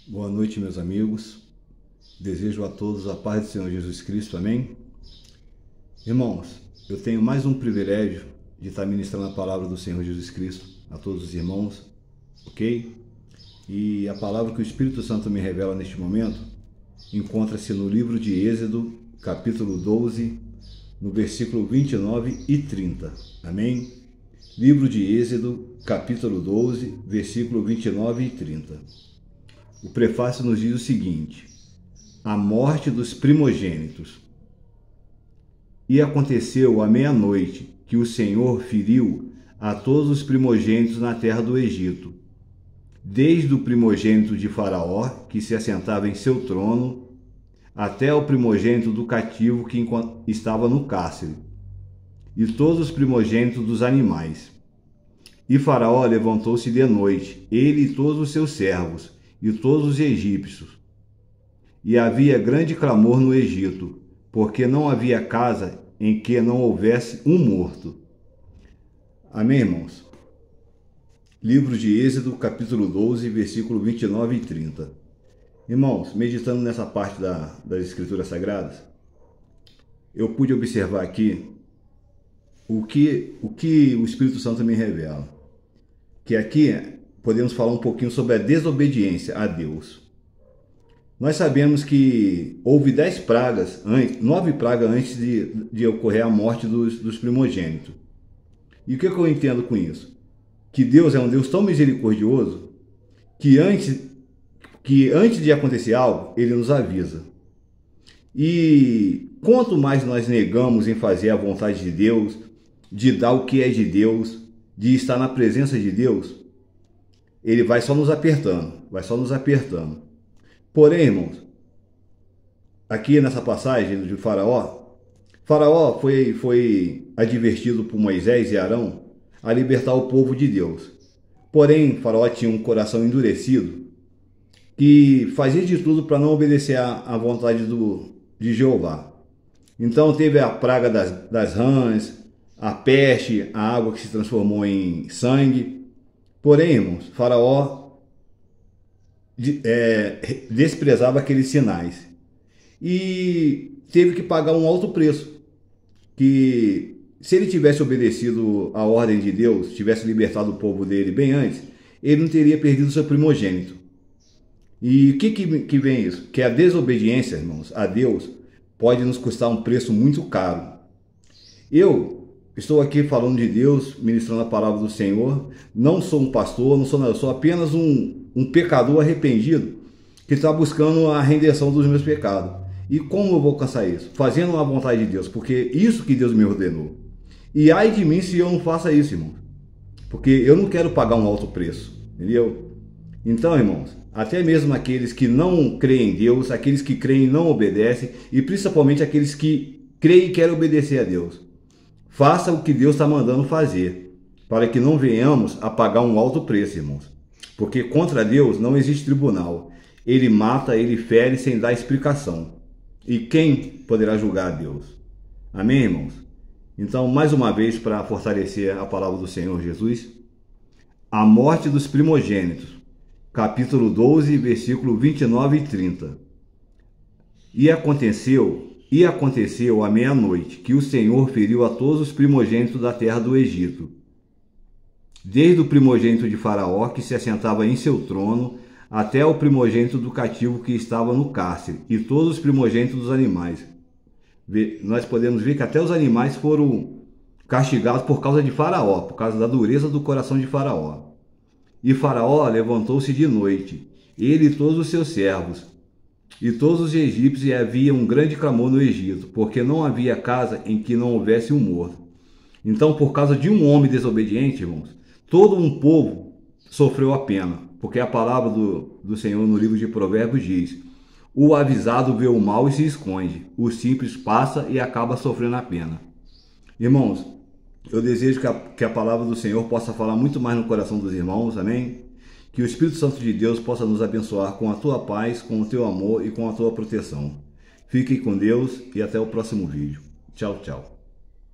Boa noite, meus amigos. Desejo a todos a paz do Senhor Jesus Cristo, amém? Irmãos, eu tenho mais um privilégio de estar ministrando a palavra do Senhor Jesus Cristo a todos os irmãos, ok? E a palavra que o Espírito Santo me revela neste momento encontra-se no livro de Êxodo, capítulo 12, no versículo 29 e 30, amém? Livro de Êxodo, capítulo 12, versículo 29 e 30. O prefácio nos diz o seguinte: a morte dos primogênitos. E aconteceu à meia-noite que o Senhor feriu a todos os primogênitos na terra do Egito, desde o primogênito de Faraó, que se assentava em seu trono, até o primogênito do cativo que estava no cárcere, e todos os primogênitos dos animais. E Faraó levantou-se de noite, ele e todos os seus servos, e todos os egípcios. E havia grande clamor no Egito, porque não havia casa em que não houvesse um morto. Amém, irmãos? Livro de Êxodo, capítulo 12, versículo 29 e 30. Irmãos, meditando nessa parte das Escrituras Sagradas, eu pude observar aqui o que o Espírito Santo me revela. Que aqui podemos falar um pouquinho sobre a desobediência a Deus. Nós sabemos que houve 10 pragas, 9 pragas antes de ocorrer a morte dos primogênitos. E o que eu entendo com isso? Que Deus é um Deus tão misericordioso que antes de acontecer algo, Ele nos avisa. E quanto mais nós negamos em fazer a vontade de Deus, de dar o que é de Deus, de estar na presença de Deus, Ele vai só nos apertando, Porém, irmãos, aqui nessa passagem de Faraó foi advertido por Moisés e Arão a libertar o povo de Deus. Porém, Faraó tinha um coração endurecido que fazia de tudo para não obedecer à vontade de Jeová. Então teve a praga das rãs, a peste, a água que se transformou em sangue. Porém, irmãos, Faraó desprezava aqueles sinais e teve que pagar um alto preço, que se ele tivesse obedecido à ordem de Deus, tivesse libertado o povo dele bem antes, ele não teria perdido seu primogênito. E o que vem isso? Que a desobediência, irmãos, a Deus pode nos custar um preço muito caro. Eu estou aqui falando de Deus, ministrando a palavra do Senhor. Não sou um pastor, não sou nada, eu sou apenas um pecador arrependido que está buscando a redenção dos meus pecados. E como eu vou alcançar isso? Fazendo a vontade de Deus, porque isso que Deus me ordenou. E ai de mim se eu não faça isso, irmãos, porque eu não quero pagar um alto preço, entendeu? Então, irmãos, até mesmo aqueles que não creem em Deus, aqueles que creem e não obedecem, e principalmente aqueles que creem e querem obedecer a Deus, faça o que Deus está mandando fazer, para que não venhamos a pagar um alto preço, irmãos. Porque contra Deus não existe tribunal. Ele mata, ele fere sem dar explicação. E quem poderá julgar a Deus? Amém, irmãos? Então, mais uma vez, para fortalecer a palavra do Senhor Jesus, a morte dos primogênitos, capítulo 12, versículo 29 e 30. E aconteceu à meia-noite que o Senhor feriu a todos os primogênitos da terra do Egito, desde o primogênito de Faraó, que se assentava em seu trono, até o primogênito do cativo que estava no cárcere, e todos os primogênitos dos animais. Nós podemos ver que até os animais foram castigados por causa de Faraó, por causa da dureza do coração de Faraó. E Faraó levantou-se de noite, ele e todos os seus servos, e todos os egípcios, e havia um grande clamor no Egito, porque não havia casa em que não houvesse um morto. Então, por causa de um homem desobediente, irmãos, todo um povo sofreu a pena, porque a palavra do Senhor no livro de Provérbios diz: o avisado vê o mal e se esconde, o simples passa e acaba sofrendo a pena. Irmãos, eu desejo que a palavra do Senhor possa falar muito mais no coração dos irmãos, amém? Que o Espírito Santo de Deus possa nos abençoar com a tua paz, com o teu amor e com a tua proteção. Fiquem com Deus e até o próximo vídeo. Tchau, tchau.